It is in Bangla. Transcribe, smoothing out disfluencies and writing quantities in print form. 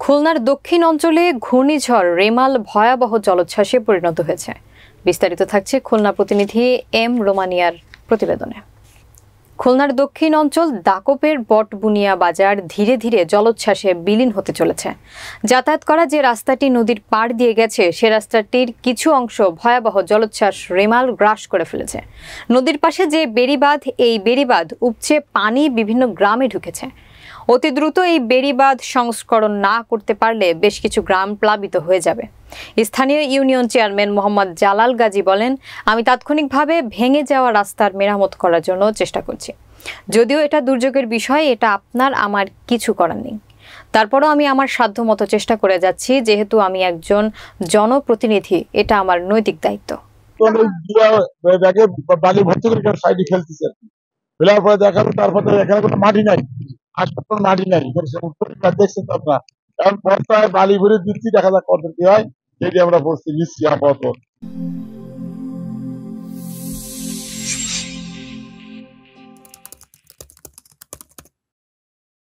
খুলনার দক্ষিণ অঞ্চলে ঘূর্ণিঝড় রেমাল ভয়াবহ জলোচ্ছ্বাসে পরিণত হয়েছে। বিস্তারিত থাকছে খুলনা প্রতিনিধি এম রোমানিয়ার প্রতিবেদনে। খুলনার দক্ষিণ অঞ্চল দাকপের বটবুনিয়া বাজার ধীরে ধীরে জলোচ্ছ্বাসে বিলীন হতে চলেছে। যাতায়াত করা যে রাস্তাটি নদীর পাড় দিয়ে গেছে সে রাস্তাটির কিছু অংশ ভয়াবহ জলোচ্ছ্বাস রেমাল গ্রাস করে ফেলেছে। নদীর পাশে যে বেড়িবাঁধ, এই বেড়িবাঁধ উপচে পানি বিভিন্ন গ্রামে ঢুকেছে। অতি দ্রুত এই বেড়িবাঁধ সংস্করণ না করতে পারলে বেশ কিছু গ্রাম প্লাবিত হয়ে যাবে। স্থানীয় ইউনিয়ন চেয়ারম্যান মোহাম্মদ জালাল গাজী বলেন, আমি তাৎক্ষণিকভাবে ভেঙে যাওয়া রাস্তার মেরামত করার জন্য চেষ্টা করছি। যদিও এটা দুর্যোগের বিষয়, এটা আপনার আমার কিছু করার নেই। তারপরও আমি আমার সাধ্যমতো চেষ্টা করে যাচ্ছি, যেহেতু আমি একজন জনপ্রতিনিধি, এটা আমার নৈতিক দায়িত্ব। তারপরে এখানে কোনো মাটি নাই, হাসপাতাল মাটি নাই, দেখছেন তো আপনারা। এখন বর্ষায় বালি ভরে দিচ্ছি, দেখা যাক কত কি হয়, সেটি আমরা বলছি নিচ্ছি আপাতত।